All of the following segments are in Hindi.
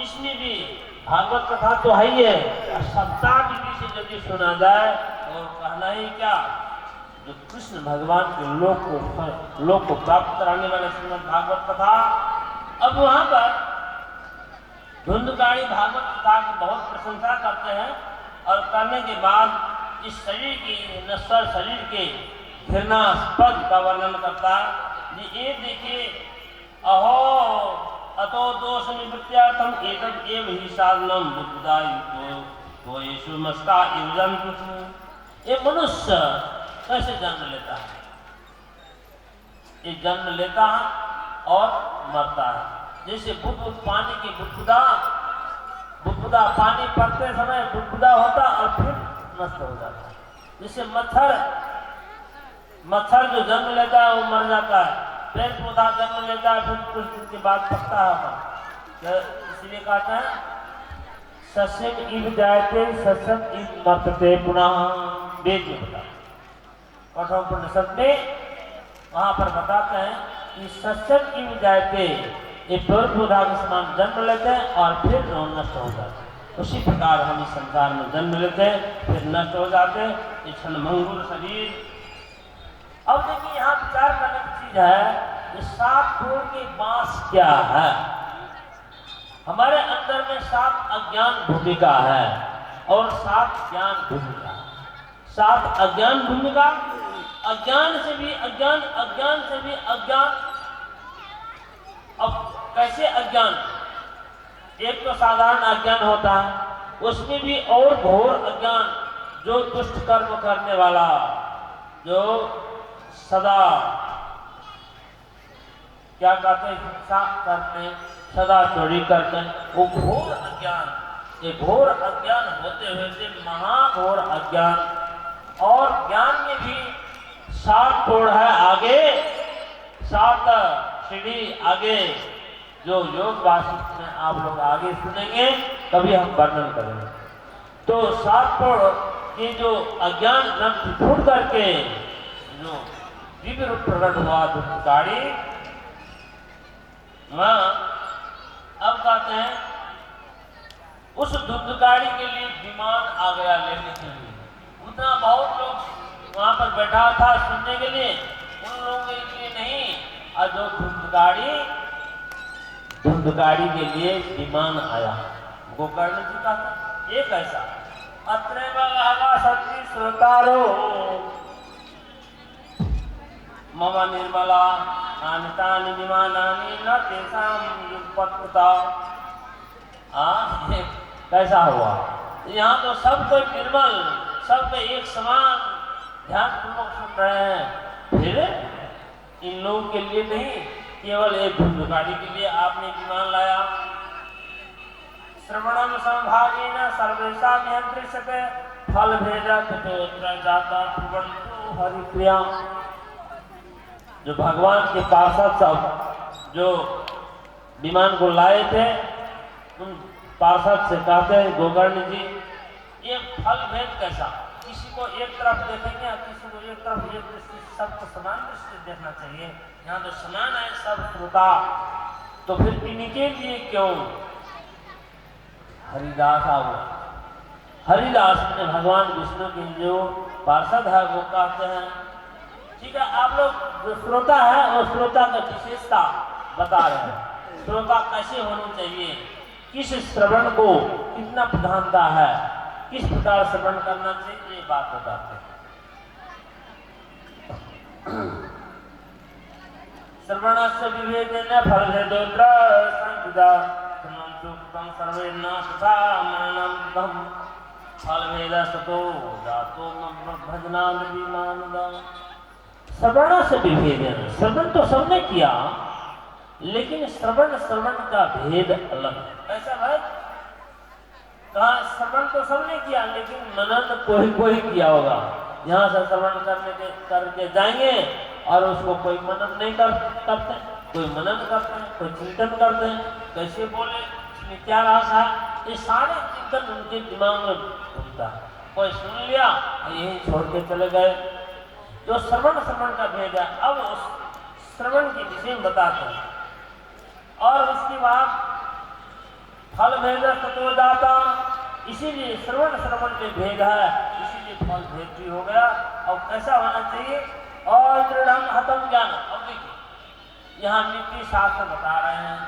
इसमें भी भागवत कथा तो है ही है, सप्ताह विधि से यदि सुना जाए और कहना ही क्या, जो कृष्ण भगवान के लोक को प्राप्त कराने वाले श्रीमद् भागवत कथा। अब वहां पर धुंधकारी भागवत कथा की बहुत प्रशंसा करते हैं और करने के बाद इस शरीर की नश्वर शरीर के घृणास्पद का वर्णन करता है। ये देखिए, अहो अतो दोष निवृत्त्यार्थम एतद् एव हि साधनम बुद्धायुक्तो गोयेषु मस्ता इव जन्तु। ये मनुष्य कैसे जन्म लेता है? ये जन्म लेता है और मरता है। जैसे बुदबुद पानी की बुदबुदा पानी पड़ते समय बुदबुदा होता और फिर नष्ट हो जाता है। जैसे मच्छर जो जन्म लेता है वो मर जाता है, पेड़ पौधा जन्म लेता है फिर कुछ दिन के बाद पकता है। इसलिए कहते हैं सस्यम इव जायते सस्यम इव मरते पुनः। वेद में बता कठोपनिषद में वहां पर बताते हैं कि सस्यम इव जायते, ये पेड़ पौधा के समान जन्म लेते हैं और फिर नष्ट हो जाते हैं। उसी प्रकार हम इस संसार में जन्म लेते हैं फिर नष्ट हो जाते हैं, ये क्षणभंगुर शरीर। अब देखिए यहाँ विचार करने की चीज है कि 7 कोण के बांस क्या है। हमारे अंदर में 7 अज्ञान भूमिका है और 7 ज्ञान भूमिका। 7 अज्ञान भूमिका, अज्ञान से भी अज्ञान, अज्ञान से भी अज्ञान। अब कैसे अज्ञान? एक तो साधारण अज्ञान होता है, उसमें भी और घोर अज्ञान, जो दुष्ट कर्म करने वाला, जो सदा क्या कहते हैं, हिंसा करते हैं, सदा चोरी करते हैं, वो घोर अज्ञान। ये घोर अज्ञान होते हुए महाघोर अज्ञान। और ज्ञान में भी 7 कोण है आगे, 7 सीढ़ी आगे, जो योग वासिष्ठ में आप लोग आगे सुनेंगे, कभी हम वर्णन करेंगे। तो 7 कोण की जो अज्ञान ग्रंथ फूट करके जो दिव्य रूप प्रकट हुआ धुंधकारी, अब कहते हैं उस धुंधकारी के लिए विमान आ गया लेने के लिए। उतना बहुत लोग वहां पर बैठा था सुनने के लिए, उन लोगों के लिए नहीं, और जो धुंधकारी के लिए विमान आया। गोकर्ण जी का था एक ऐसा अत्रे बगा सती श्रोतारो मम निर्मला नानितानि विमानानि न तेषां युगपत्ता। कैसा हुआ? यहाँ तो सब कोई निर्मल, सब एक समान ध्यान पूर्वक सुन रहे हैं, फिर इन लोगों के लिए नहीं, केवल एक धुंधकारी के लिए आपने विमान लाया। श्रवणम समभागेन सर्वेशा नियंत्रिष्यते फल भेदा ततोत्र जाता प्रवन्तु हरिप्रिया। जो भगवान के पार्षद सब जो विमान को लाए थे, उन पार्षद से कहते हैं गोकर्ण जी, ये फल भेद कैसा? किसी को एक तरफ देखेंगे, किसी को एक तरफ, एक दृष्टि, सबको समान दृष्टि से देखना चाहिए। यहाँ तो समान है सब श्रोता, तो फिर इनके लिए क्यों हरिदास हुआ? हरिदास ने भगवान विष्णु के जो पार्षद है वो कहते हैं, ठीक है, आप लोग जो श्रोता है और श्रोता का विशेषता बता रहे हैं, श्रोता कैसे होनी चाहिए, किस श्रवण को कितना प्रधानता है, किस प्रकार श्रवण करना चाहिए, ये बात बताते हैं। श्रवणस्य विभेदेन फलभेदोऽत्र संविदा सुक्तं सर्वेण तथा मरणं फलभेदस्ततो जातो भजनाद विमानदा। श्रवण से विभेदेन, श्रवण तो सबने किया, लेकिन श्रवण का भेद अलग है। ऐसा है, कहा श्रवण तो सबने किया, लेकिन मनन कोई किया होगा। यहाँ से श्रवण करके जाएंगे और उसको कोई मनन नहीं करते, कोई मनन करते हैं, कोई चिंतन करते हैं, कैसे बोले, इसमें क्या रहा है, ये सारे चिंतन उनके दिमाग में घूमता है। कोई सुन लिया और यही छोड़ के चले गए। जो श्रवण का भेद है, अब उस श्रवण के विषय में बताते हैं। और उसके बाद फल भेद तत्व दाता, इसीलिए श्रवण में भेद है, इसीलिए फल भेद भी हो गया। और कैसा होना चाहिए? और दृढ़ हतम ज्ञान। अब देखिए यहाँ नीति शास्त्र बता रहे हैं,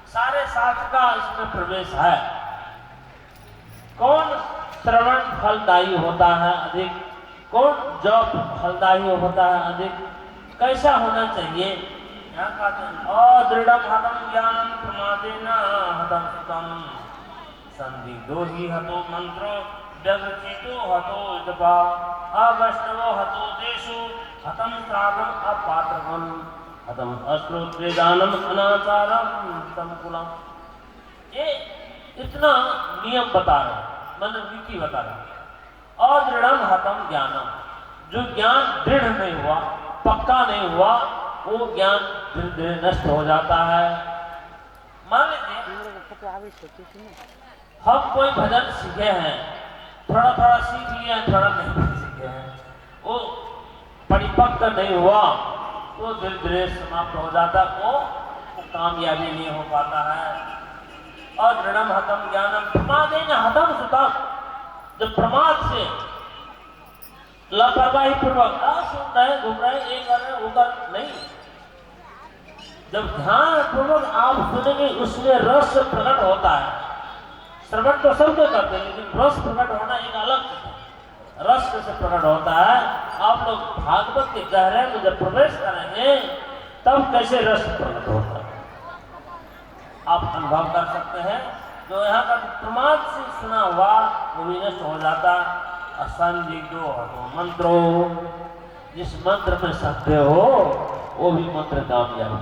सारे शास्त्र का इसमें प्रवेश है। कौन श्रवण फलदायी होता है अधिक, कौन जप फलदायी होता है अधिक, कैसा होना चाहिए? यहाँ कहते हैं अदृढ़ हतम ज्ञानम प्रमादेन हतम सुतम संदिग्धो ही हतो मंत्रो व्यग्रचितो हतो जपा अवैष्णवो हतो देशु हतम श्राद्धम अपात्रकम हतम अश्रोत्रेदानम अनाचारम संकुलम। ये इतना नियम बता रहे हैं, मतलब नीति बता रहे हैं। और दृढ़ हतम ज्ञानम, जो ज्ञान दृढ़ नहीं हुआ, पक्का नहीं हुआ, वो ज्ञान धीरे धीरे नष्ट हो जाता है। मान लीजिए हम कोई भजन सीखे हैं, थोड़ा थोड़ा सीख लिया है, थोड़ा नहीं सीखे हैं, वो परिपक्व नहीं हुआ तो धीरे धीरे समाप्त हो जाता, वो कामयाबी नहीं हो पाता है। और दृढ़म हतम ज्ञानम प्रमादेन हतम सुतम, जब प्रमाद से लापरवाही पूर्वक सुन रहे घूम रहे एक कर रहे वो कर नहीं, जब ध्यान पूर्वक आप सुनेंगे उसमें रस प्रकट होता है। श्रवण तो सब करते हैं, लेकिन रस प्रकट होना एक अलग चीज है। रस कैसे प्रकट होता है? आप लोग भागवत के गहरे में जब प्रवेश करेंगे तब कैसे रस प्रकट होता है आप अनुभव कर सकते हैं। तो यहाँ का प्रमाद से सुना हुआ वो भी नष्ट हो जाता। असंदिग्धो हतो मंत्रो, जिस मंत्र में संदेह हो वो भी मंत्र कामयाब